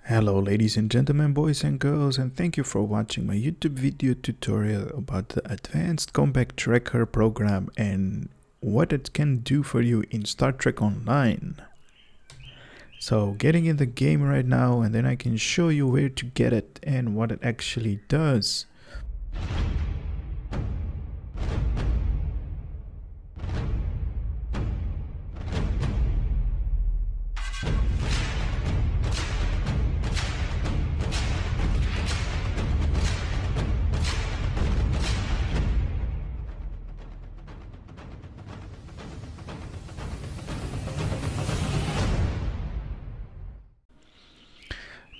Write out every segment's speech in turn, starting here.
Hello ladies and gentlemen, boys and girls, and thank you for watching my YouTube video tutorial about the Advanced Combat Tracker program and what it can do for you in Star Trek Online. So getting in the game right now, and then I can show you where to get it and what it actually does.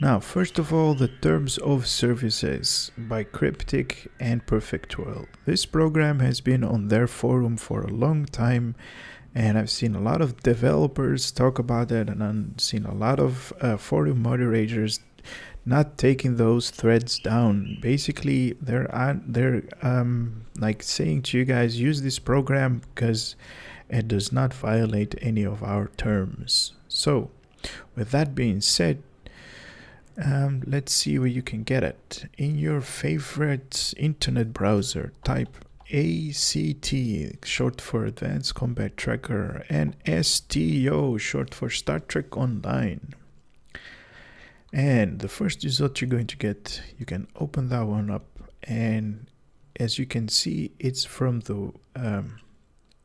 Now, first of all, the terms of services by Cryptic and Perfect World. This program has been on their forum for a long time, and I've seen a lot of developers talk about it, and I've seen a lot of forum moderators not taking those threads down. Basically, they're like saying to you guys, use this program because it does not violate any of our terms. So, with that being said, let's see where you can get it. In your favorite internet browser, type ACT, short for Advanced Combat Tracker, and STO, short for Star Trek Online. And the first result you're going to get, you can open that one up, and as you can see, it's from the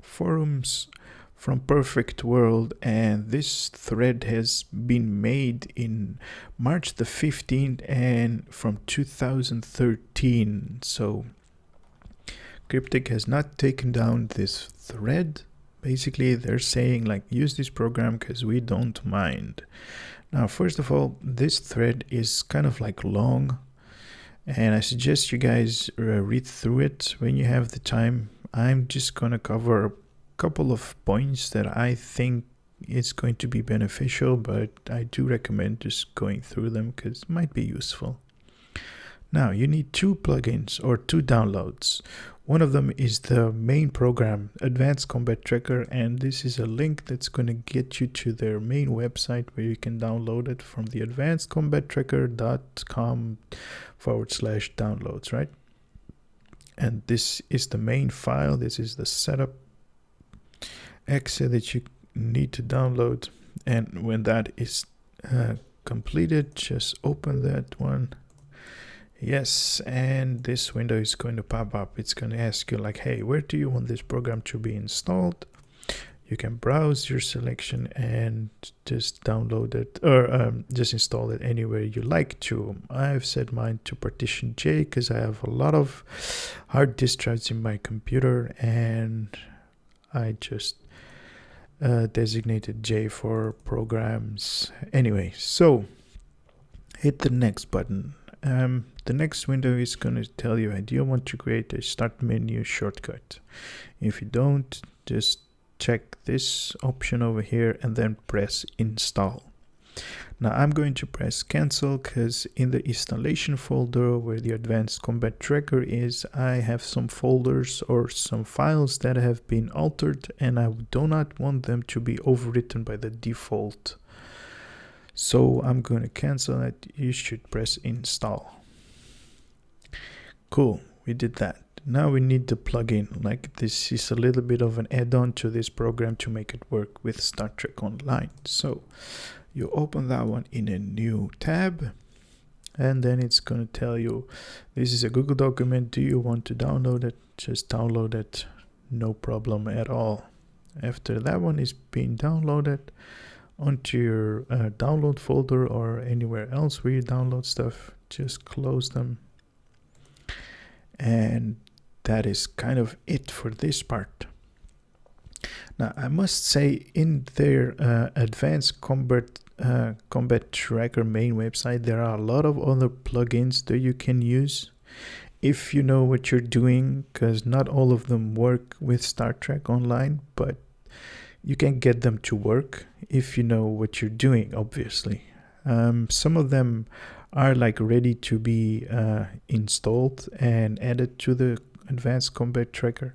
forums from Perfect World, and this thread has been made in March the 15th and from 2013. So Cryptic has not taken down this thread. Basically, they're saying like, use this program because we don't mind. Now, first of all, this thread is kind of like long, and I suggest you guys read through it when you have the time. I'm just gonna cover couple of points that I think is going to be beneficial, but I do recommend just going through them because it might be useful. Now, you need two plugins or two downloads. One of them is the main program, Advanced Combat Tracker, and this is a link that's going to get you to their main website where you can download it from the advancedcombattracker.com/downloads, right? And this is the main file. This is the setup exe that you need to download, and when that is completed, just open that one. Yes, and this window is going to pop up. It's going to ask you like, hey, where do you want this program to be installed? You can browse your selection and just download it, or just install it anywhere you like to. I've set mine to partition J because I have a lot of hard disk drives in my computer, and I just designated J for programs. Anyway, so hit the next button. The next window is going to tell you, do you want to create a start menu shortcut? If you don't, just check this option over here and then press install. Now I'm going to press cancel because in the installation folder where the Advanced Combat Tracker is, I have some folders or some files that have been altered, and I do not want them to be overwritten by the default. So I'm going to cancel it. You should press install. Cool, we did that. Now we need the plugin. Like, this is a little bit of an add-on to this program to make it work with Star Trek Online. So you open that one in a new tab, and then it's going to tell you, this is a Google document. Do you want to download it? Just download it. No problem at all. After that one is being downloaded onto your download folder or anywhere else where you download stuff, just close them. And that is kind of it for this part. Now, I must say, in their Advanced Combat Tracker main website, there are a lot of other plugins that you can use if you know what you're doing, because not all of them work with Star Trek Online, but you can get them to work if you know what you're doing, obviously. Some of them are like ready to be installed and added to the Advanced Combat Tracker,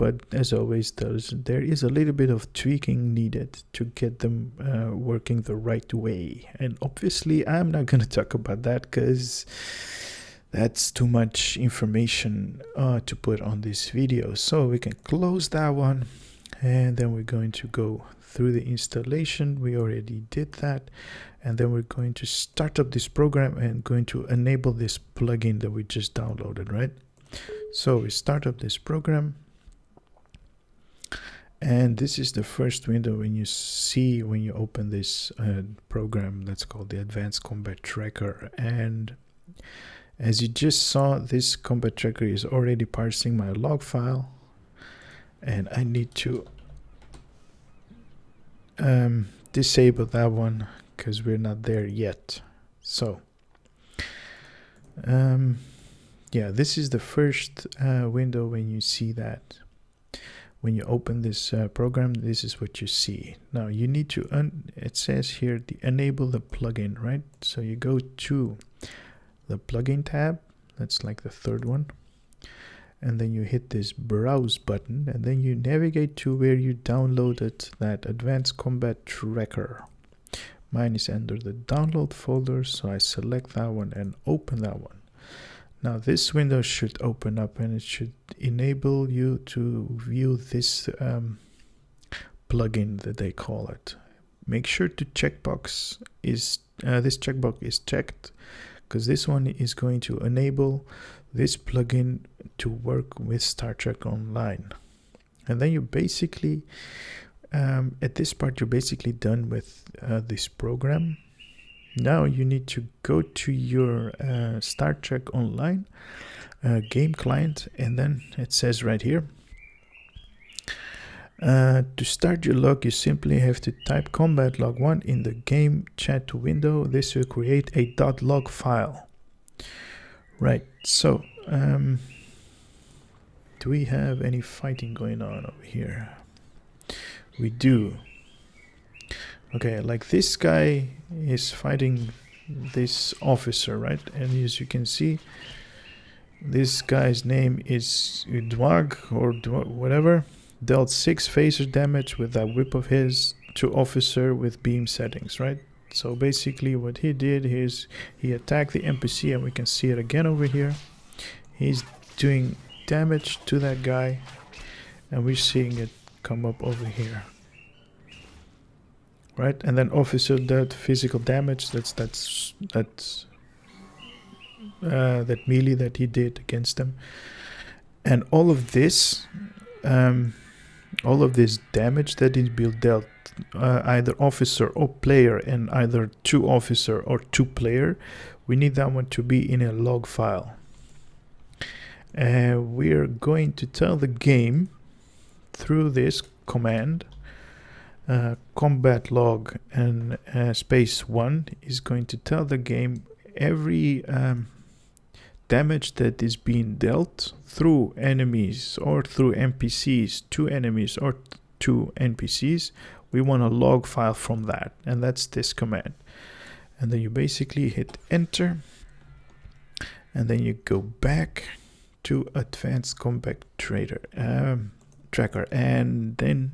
but as always, there is a little bit of tweaking needed to get them working the right way. And obviously, I'm not going to talk about that because that's too much information to put on this video. So we can close that one, and then we're going to go through the installation. We already did that. And then we're going to start up this program and going to enable this plugin that we just downloaded, right? So we start up this program. And this is the first window when you open this program that's called the Advanced Combat Tracker. And as you just saw, this combat tracker is already parsing my log file. And I need to disable that one because we're not there yet. So yeah, this is the first window when you see that. When you open this program, this is what you see. Now you need to, it says here, enable the plugin, right? So you go to the plugin tab, that's like the third one. And then you hit this browse button, and then you navigate to where you downloaded that Advanced Combat Tracker. Mine is under the download folder, so I select that one and open that one. Now this window should open up and it should enable you to view this plugin that they call it. Make sure to checkbox is this checkbox is checked, because this one is going to enable this plugin to work with Star Trek Online. And then you basically at this part you're basically done with this program. Now you need to go to your Star Trek Online game client, and then it says right here, to start your log, you simply have to type Combatlog.log in the game chat window. This will create a .log file. Right, so do we have any fighting going on over here? We do. Okay, like this guy is fighting this officer, right? And as you can see, this guy's name is Udwag or whatever. Dealt 6 phaser damage with that whip of his to officer with beam settings, right? So basically what he did is he attacked the NPC, and we can see it again over here. He's doing damage to that guy, and we're seeing it come up over here. Right, and then officer dealt physical damage. That's that melee that he did against them, and all of this damage that is being dealt, either officer or player, and either to officer or to player, we need that one to be in a log file. We're going to tell the game through this command. Combatlog and _1 is going to tell the game every damage that is being dealt through enemies or through NPCs to enemies or to NPCs. We want a log file from that, and that's this command. And then you basically hit enter, and then you go back to Advanced Combat Tracker, and then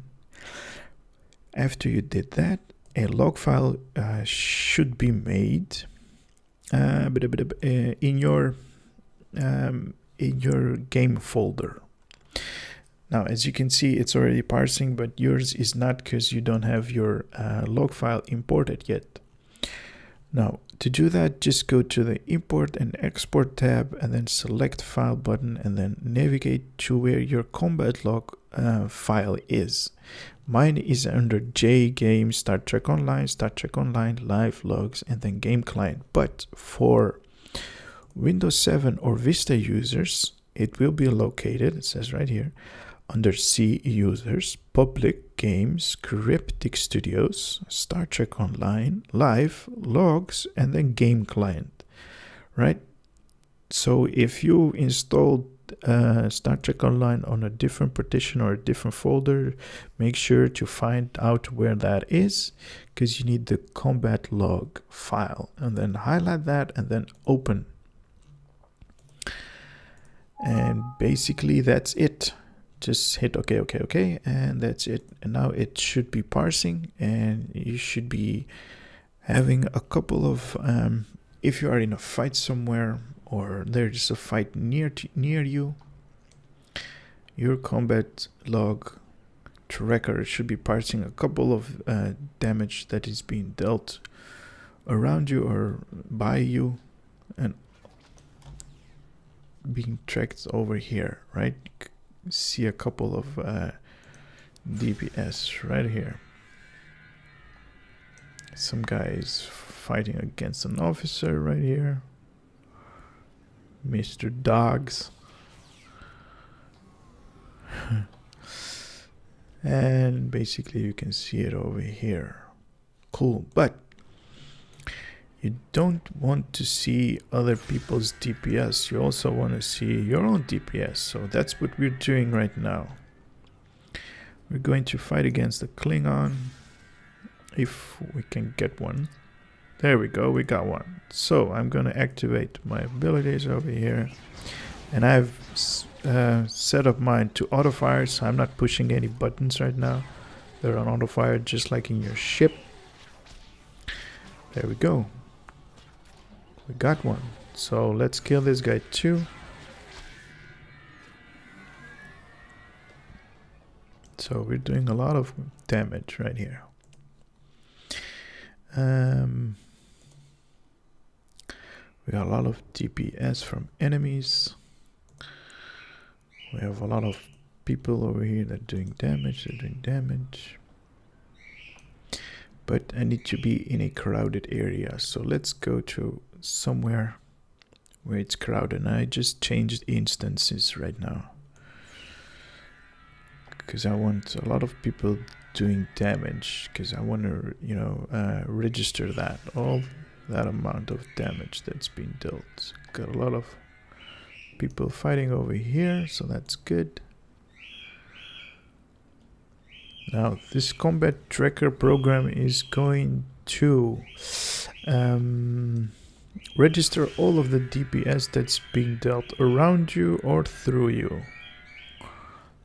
after you did that, a log file should be made in your game folder. Now, as you can see, it's already parsing, but yours is not because you don't have your log file imported yet. Now, to do that, just go to the Import and Export tab, and then select File button, and then navigate to where your combat log file is. Mine is under J Game, Star Trek Online, Live Logs, and then Game Client. But for Windows 7 or Vista users, it will be located, it says right here, under C Users, Public Games, Cryptic Studios, Star Trek Online, Live, Logs, and then Game Client, right? So if you installed Star Trek Online on a different partition or a different folder, make sure to find out where that is, because you need the combat log file, and then highlight that and then open. And basically that's it. just hit OK, and that's it. And now it should be parsing, and you should be having a couple of if you are in a fight somewhere, or there's a fight near you, your combat log tracker should be parsing a couple of damage that is being dealt around you or by you, and being tracked over here, right? See a couple of DPS right here. Some guy is fighting against an officer right here, Mr. Dogs. And basically you can see it over here. Cool, but you don't want to see other people's DPS. You also want to see your own DPS. So that's what we're doing right now. We're going to fight against the Klingon, if we can get one. There we go, we got one. So I'm going to activate my abilities over here, and I've set up mine to auto fire, so I'm not pushing any buttons right now. They're on auto fire, just like in your ship. There we go. We got one. So let's kill this guy too. So we're doing a lot of damage right here. We got a lot of DPS from enemies. We have a lot of people over here that are doing damage. But I need to be in a crowded area. So let's go to somewhere where it's crowded. And I just changed instances right now, because I want a lot of people doing damage, because I want to, you know, register that, all that amount of damage that's been dealt. Got a lot of people fighting over here, so that's good. Now this combat tracker program is going to register all of the DPS that's being dealt around you or through you.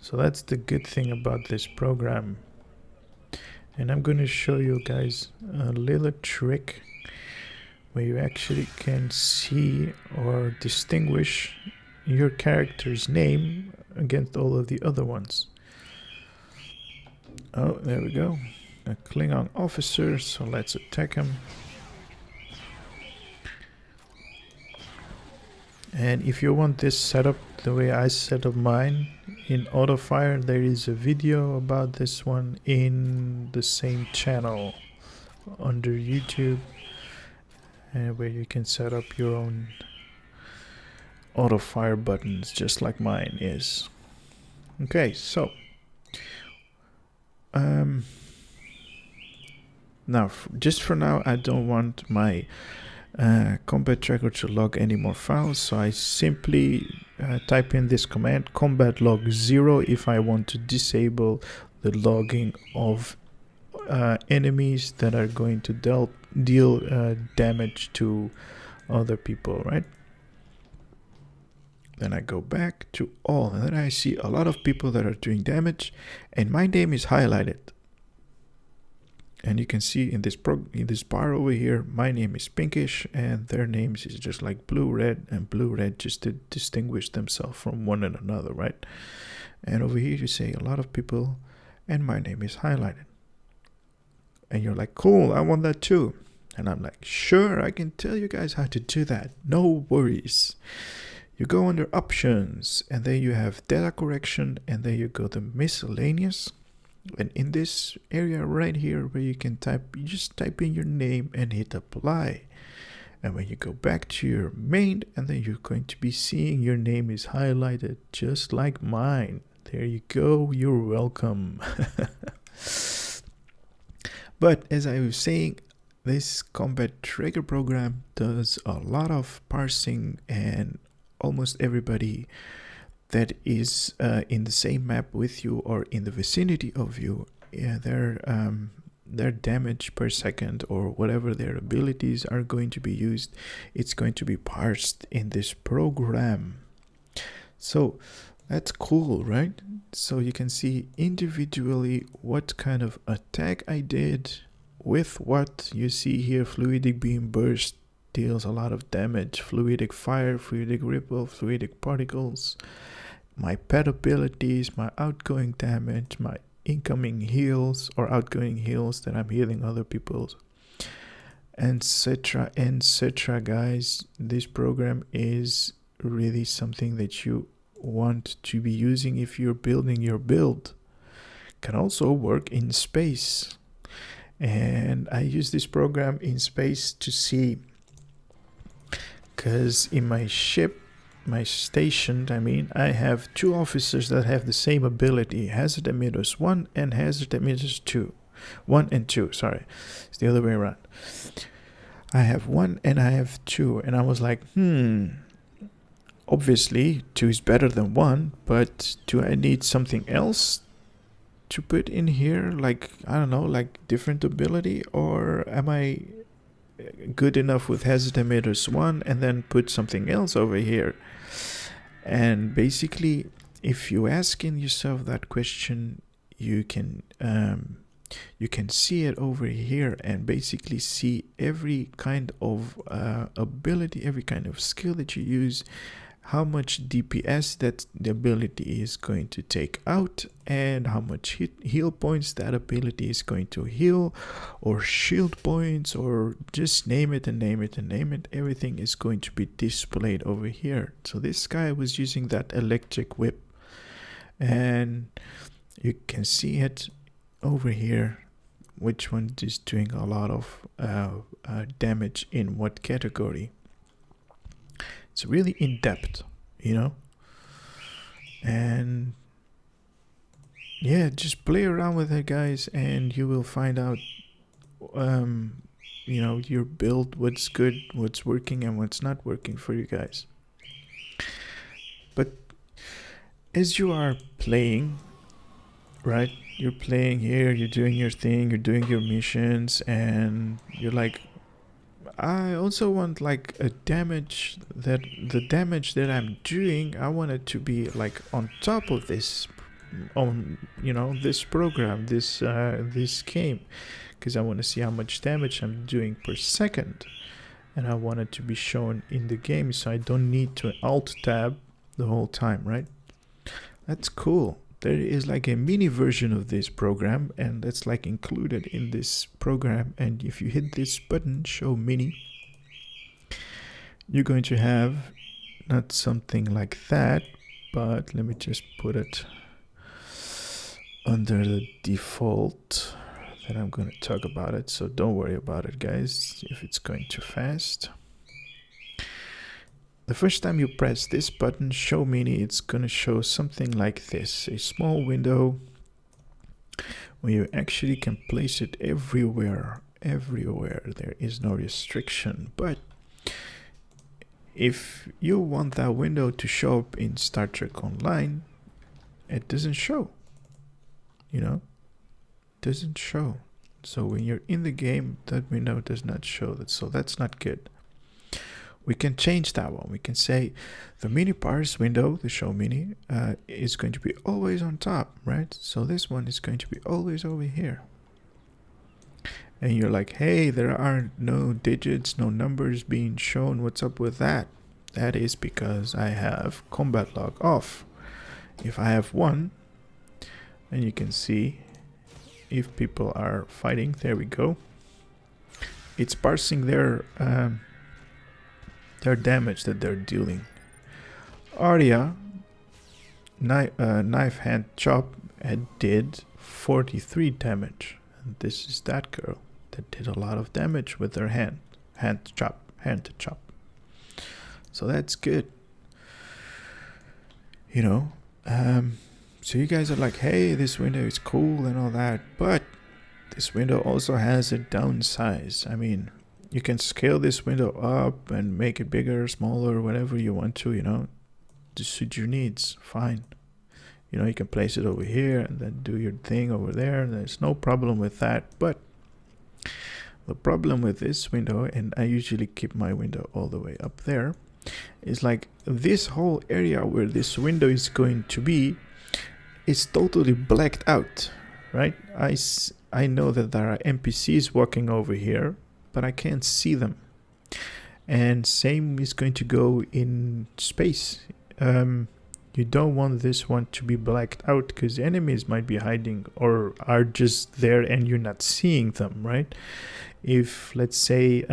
So that's the good thing about this program. And I'm going to show you guys a little trick where you actually can see or distinguish your character's name against all of the other ones. Oh, there we go. A Klingon officer, so let's attack him. And if you want this setup the way I set up mine in auto fire, there is a video about this one in the same channel under YouTube, where you can set up your own auto fire buttons just like mine is. Okay, so now just for now I don't want my combat tracker to log any more files, so I simply type in this command Combatlog.log if I want to disable the logging of enemies that are going to deal damage to other people, right? Then I go back to all, and then I see a lot of people that are doing damage, and my name is highlighted. And you can see in this bar over here, my name is pinkish, and their names is just like blue, red, and blue, red, just to distinguish themselves from one another, right? And over here you say a lot of people, and my name is highlighted. And you're like, cool, I want that too. And I'm like, sure, I can tell you guys how to do that. No worries. You go under options, and then you have data correction, and then you go to miscellaneous. And in this area right here where you can type, you just type in your name and hit apply. And when you go back to your main, and then you're going to be seeing your name is highlighted just like mine. There you go, you're welcome. But as I was saying, this combat tracker program does a lot of parsing, and almost everybody that is in the same map with you or in the vicinity of you, their damage per second or whatever their abilities are going to be used, it's going to be parsed in this program. So that's cool, right? So you can see individually what kind of attack I did with what. You see here, fluidic beam burst deals a lot of damage, fluidic fire, fluidic ripple, fluidic particles, my pet abilities, my outgoing damage, my incoming heals or outgoing heals that I'm healing other people's, etc, etc. Guys, this program is really something that you want to be using if you're building your build. Can also work in space, and I use this program in space to see, because in my ship, my station, I have two officers that have the same ability, hazard emitters 1 and hazard emitters 2. 1 and 2, sorry, it's the other way around. I have 1 and I have 2, and I was like, obviously 2 is better than 1, but do I need something else to put in here, like, I don't know, like different ability, or am I good enough with hazard emitters 1 and then put something else over here? And basically, if you asking yourself that question, you can see it over here and basically see every kind of ability, every kind of skill that you use, how much DPS that the ability is going to take out, and how much heal points that ability is going to heal, or shield points, or just name it and name it and name it. Everything is going to be displayed over here. So this guy was using that electric whip, and you can see it over here, which one is doing a lot of damage in what category. It's really in depth, you know, and yeah, just play around with it, guys, and you will find out, you know, your build, what's good, what's working, and what's not working for you guys. But as you are playing, right, you're playing here, you're doing your thing, you're doing your missions, and you're like, I also want like a damage, that the damage that I'm doing, I want it to be like on top of this, on, you know, this program, this game, because I want to see how much damage I'm doing per second, and I want it to be shown in the game, so I don't need to alt tab the whole time, right? That's cool. There is like a mini version of this program, and that's like included in this program. And if you hit this button, show mini, you're going to have not something like that, but let me just put it under the default. Then I'm going to talk about it, so don't worry about it, guys, if it's going too fast. The first time you press this button, show mini, it's going to show something like this, a small window where you actually can place it everywhere. There is no restriction. But if you want that window to show up in Star Trek Online, it doesn't show, you know, doesn't show. So when you're in the game, that window does not show that, so that's not good. We can change that one. We can say the mini parse window, the show mini, is going to be always on top, right? So this one is going to be always over here. And you're like, hey, there are no digits, no numbers being shown. What's up with that? That is because I have combat log off. If I have 1, and you can see if people are fighting, there we go. It's parsing their damage that they're dealing. Arya, knife hand chop, did 43 damage. And this is that girl that did a lot of damage with her hand to chop. So that's good. You know, so you guys are like, hey, this window is cool and all that, but this window also has a downsize. I mean, you can scale this window up and make it bigger, smaller, whatever you want to, you know, to suit your needs. Fine. You know, you can place it over here and then do your thing over there. There's no problem with that. But the problem with this window, and I usually keep my window all the way up there, is like this whole area where this window is going to be it's totally blacked out, right? I know that there are NPCs walking over here, but I can't see them. And same is going to go in space. You don't want this one to be blacked out because enemies might be hiding or are just there and you're not seeing them, right? If let's say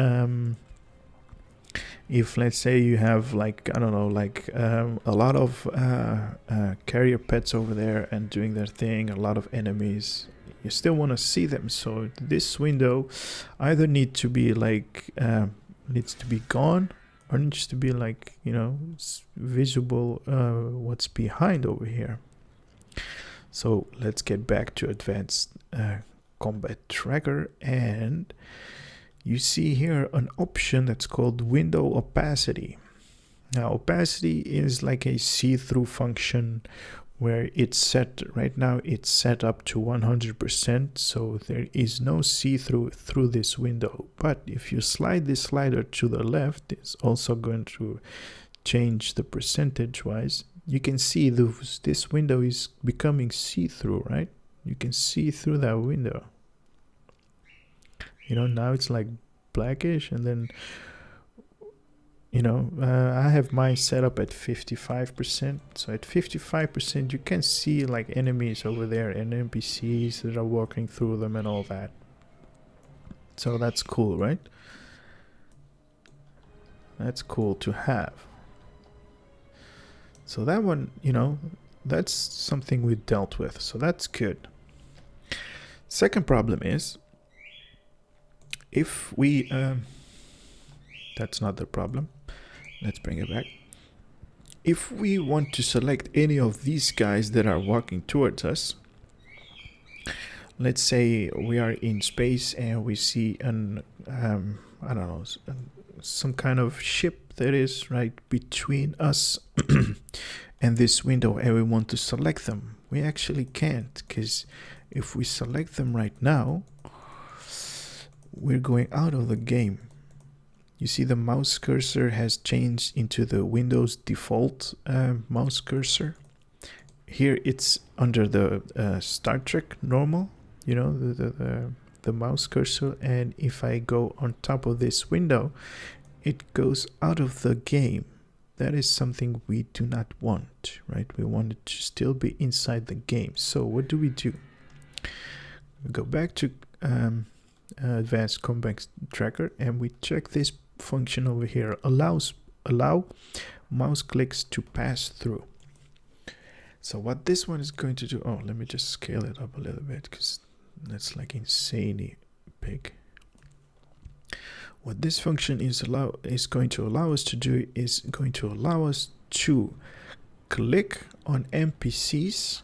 you have like, I don't know, like a lot of carrier pets over there and doing their thing, a lot of enemies, you still want to see them. So this window either needs to be like needs to be gone or needs to be like, you know, visible what's behind over here. So let's get back to advanced combat tracker, and you see here an option that's called window opacity. Now opacity is like a see-through function where it's set, right now it's set up to 100%, so there is no see-through through this window. But if you slide this slider to the left, it's also going to change the percentage wise. You can see this window is becoming see-through, right? You can see through that window. You know, now it's like blackish, and then, you know, I have mine set up at 55%. So at 55%, you can see like enemies over there and NPCs that are walking through them and all that. So that's cool, right? That's cool to have. So that one, you know, that's something we dealt with. So that's good. Second problem is, if we, that's not the problem. Let's bring it back. If we want to select any of these guys that are walking towards us, let's say we are in space and we see an, I don't know, some kind of ship that is right between us and this window, and we want to select them. We actually can't, because if we select them right now, we're going out of the game. You see the mouse cursor has changed into the Windows default mouse cursor. Here it's under the Star Trek normal, you know, the mouse cursor, and if I go on top of this window, it goes out of the game. That is something we do not want, right? We want it to still be inside the game. So what do? We go back to advanced combat tracker, and we check this function over here, allow mouse clicks to pass through. So what this one is going to do, oh, let me just scale it up a little bit because that's like insanely big. What this function is going to allow us to do is going to allow us to click on NPCs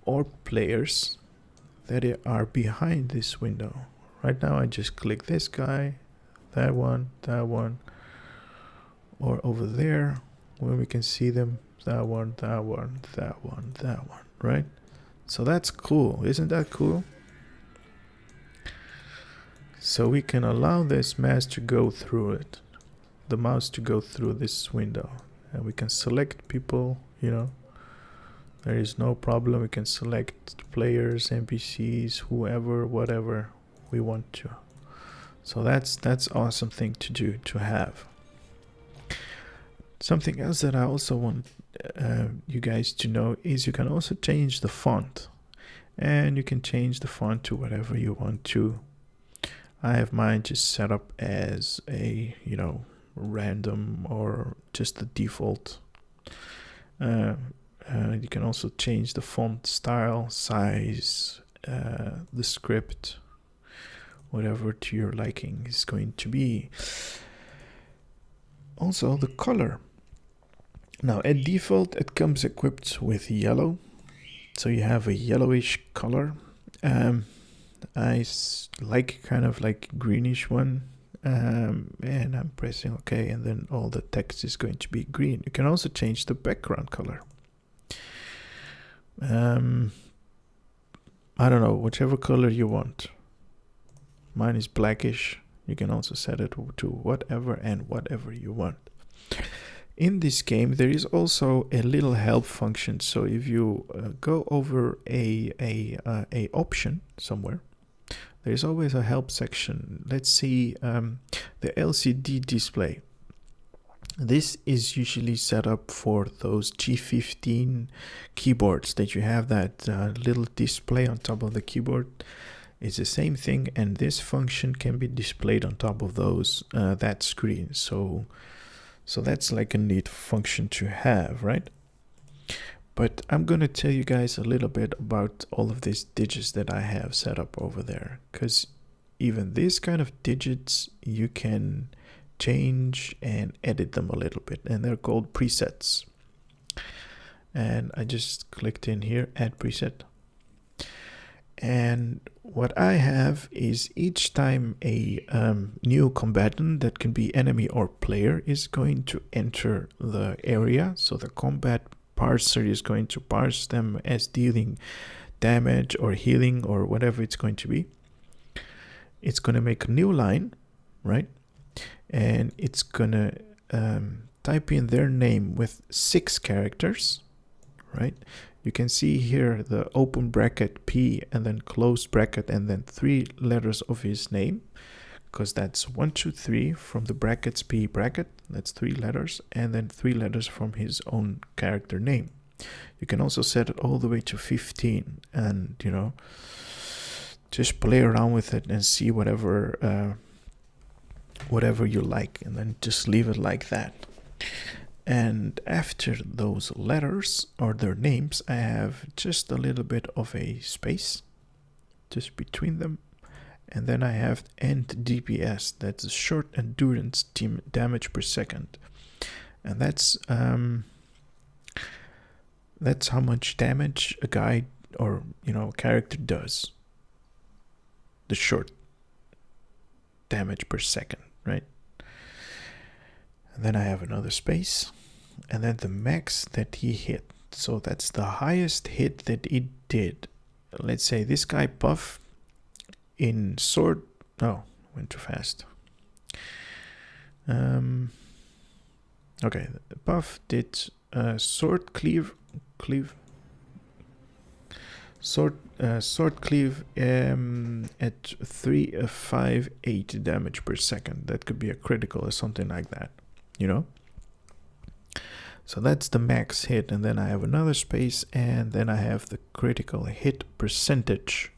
or players that are behind this window. Right now I just click this guy, that one, or over there where we can see them, that one, right? So that's cool, isn't that cool? So we can allow this mouse to go through it, the mouse to go through this window, and we can select people, you know, there is no problem. We can select players, NPCs, whoever, whatever we want to. So that's awesome thing to do, to have. Something else that I also want you guys to know is you can also change the font, and you can change the font to whatever you want to. I have mine just set up as a, you know, random or just the default. You can also change the font style, size, the script, whatever to your liking is going to be. Also the color. Now at default it comes equipped with yellow, so you have a yellowish color. I like kind of like greenish one, and I'm pressing OK, and then all the text is going to be green. You can also change the background color. I don't know, whichever color you want. Mine is blackish. You can also set it to whatever and whatever you want. In this game, there is also a little help function. So if you go over a option somewhere, there is always a help section. Let's see the LCD display. This is usually set up for those G15 keyboards that you have that little display on top of the keyboard. It's the same thing, and this function can be displayed on top of those that screen. So that's like a neat function to have, right? But I'm going to tell you guys a little bit about all of these digits that I have set up over there, because even these kind of digits you can change and edit them a little bit, and they're called presets. And I just clicked in here, add preset. And what I have is each time a new combatant, that can be enemy or player, is going to enter the area, so the combat parser is going to parse them as dealing damage or healing or whatever it's going to be. It's going to make a new line, right? And it's going to type in their name with 6 characters, right? You can see here the open bracket P and then closed bracket and then 3 letters of his name, because that's 1, 2, 3 from the brackets P bracket, that's 3 letters, and then 3 letters from his own character name. You can also set it all the way to 15 and, you know, just play around with it and see whatever you like, and then just leave it like that. And after those letters or their names, I have just a little bit of a space just between them. And then I have end DPS, that's a short endurance damage per second. And that's how much damage a guy or, you know, character does. The short damage per second, right? And then I have another space, and then the max that he hit. So that's the highest hit that he did. Let's say this guy Puff in sword. Oh, went too fast. Okay, Puff did sword cleave at 358 damage per second. That could be a critical or something like that, you know. So that's the max hit, and then I have another space, and then I have the critical hit percentage.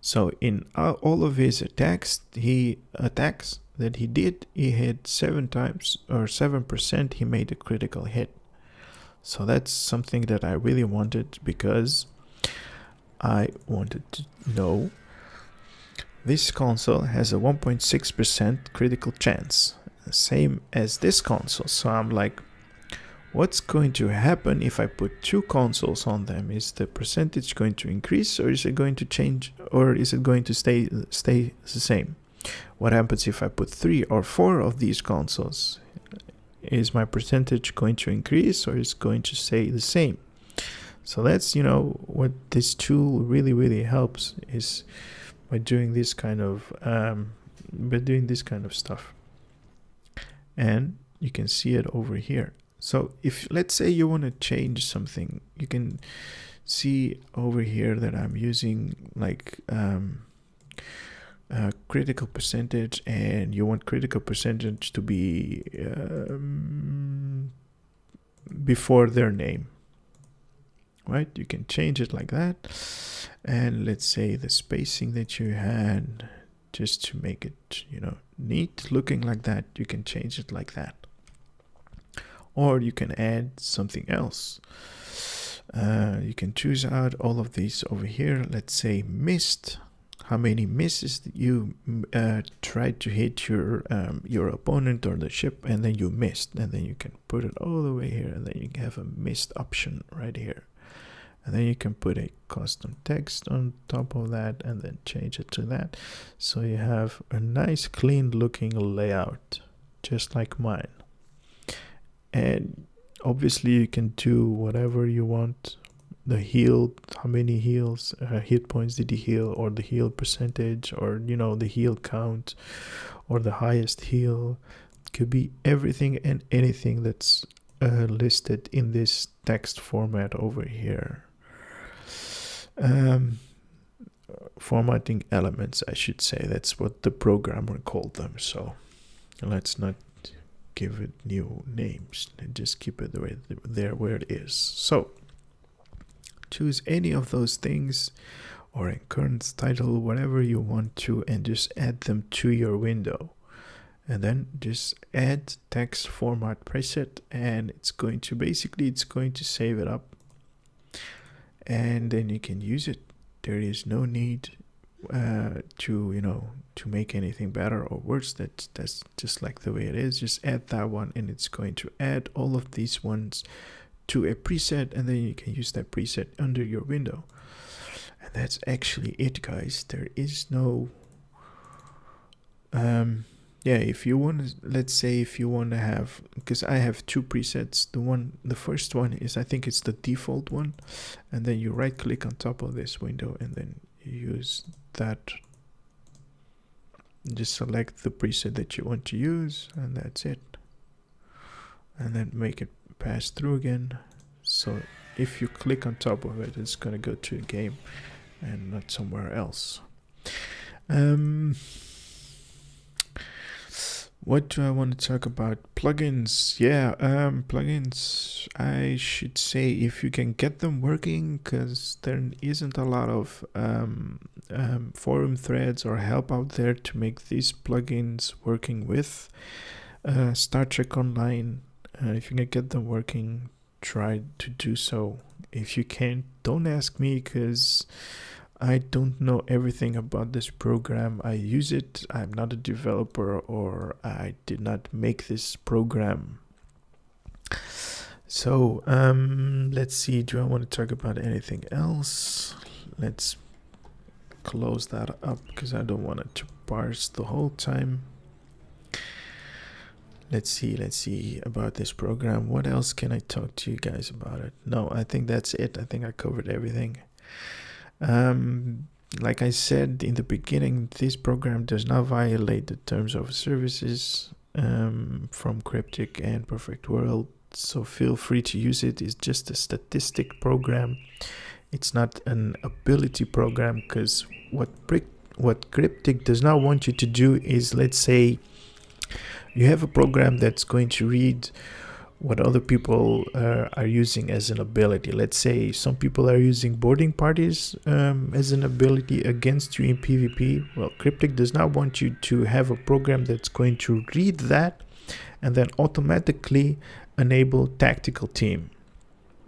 So in all of his attacks that he did, he hit 7 times or 7%. He made a critical hit. So that's something that I really wanted, because I wanted to know this console has a 1.6% critical chance, same as this console. So I'm like, what's going to happen if I put 2 consoles on them? Is the percentage going to increase, or is it going to change, or is it going to stay the same? What happens if I put 3 or 4 of these consoles? Is my percentage going to increase, or is it going to stay the same? So that's, you know, what this tool really helps, is by doing this kind of stuff. And you can see it over here. So if, let's say, you want to change something, you can see over here that I'm using like critical percentage, and you want critical percentage to be before their name, right? You can change it like that. And let's say the spacing that you had, just to make it, you know, neat looking like that, you can change it like that. Or you can add something else. You can choose out all of these over here. Let's say missed, how many misses you tried to hit your opponent or the ship, and then you missed, and then you can put it all the way here, and then you have a missed option right here. And then you can put a custom text on top of that, and then change it to that. So you have a nice clean looking layout, just like mine. And obviously you can do whatever you want. The heal, how many heals, hit points did he heal, or the heal percentage, or, you know, the heal count, or the highest heal. Could be everything and anything that's listed in this text format over here. Formatting elements, I should say. That's what the programmer called them. So let's not give it new names and just keep it there where it is. So choose any of those things, or a current title, whatever you want to, and just add them to your window. And then just add text format preset, and it's going to save it up, and then you can use it. There is no need to make anything better or worse. That's just like the way it is. Just add that one, and it's going to add all of these ones to a preset, and then you can use that preset under your window. And that's actually it, guys. There is no if you want to, let's say if you want to have, because I have two presets. The first one is, I think it's the default one, and then you right click on top of this window, and then you use that. Just select the preset that you want to use, and that's it. And then make it pass through again. So if you click on top of it, it's going to go to a game and not somewhere else. What do I want to talk about? Plugins. Yeah, plugins. I should say, if you can get them working, because there isn't a lot of forum threads or help out there to make these plugins working with Star Trek Online. If you can get them working, try to do so. If you can't, don't ask me, because I don't know everything about this program. I use it. I'm not a developer, or I did not make this program. So let's see. Do I want to talk about anything else? Let's close that up, because I don't want it to parse the whole time. Let's see about this program. What else can I talk to you guys about it? No, I think that's it. I think I covered everything. Like I said in the beginning, this program does not violate the terms of services from Cryptic and Perfect World, so feel free to use it. It's just a statistic program. It's not an ability program, because what Cryptic does not want you to do is, let's say you have a program that's going to read what other people are using as an ability. Let's say some people are using boarding parties as an ability against you in PvP. Well, Cryptic does not want you to have a program that's going to read that and then automatically enable tactical team,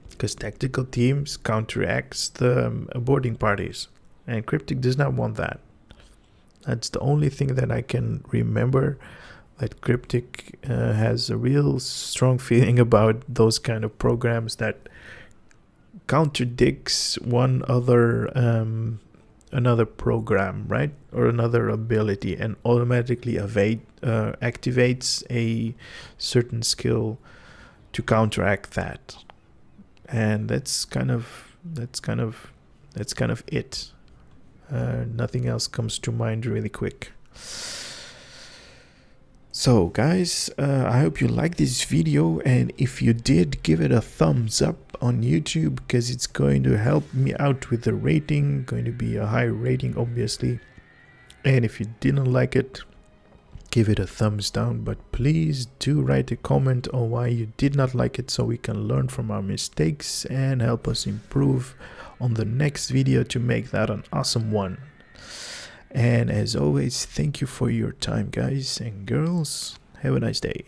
because tactical teams counteracts the boarding parties, and Cryptic does not want that. That's the only thing that I can remember, that Cryptic has a real strong feeling about those kind of programs that contradicts another program, right, or another ability, and automatically activates a certain skill to counteract that. And that's kind of it. Nothing else comes to mind really quick. So guys, I hope you liked this video, and if you did, give it a thumbs up on YouTube, because it's going to help me out with the rating. Going to be a high rating, obviously. And if you didn't like it, give it a thumbs down, but please do write a comment on why you did not like it, so we can learn from our mistakes and help us improve on the next video to make that an awesome one. And as always, thank you for your time, guys and girls. Have a nice day.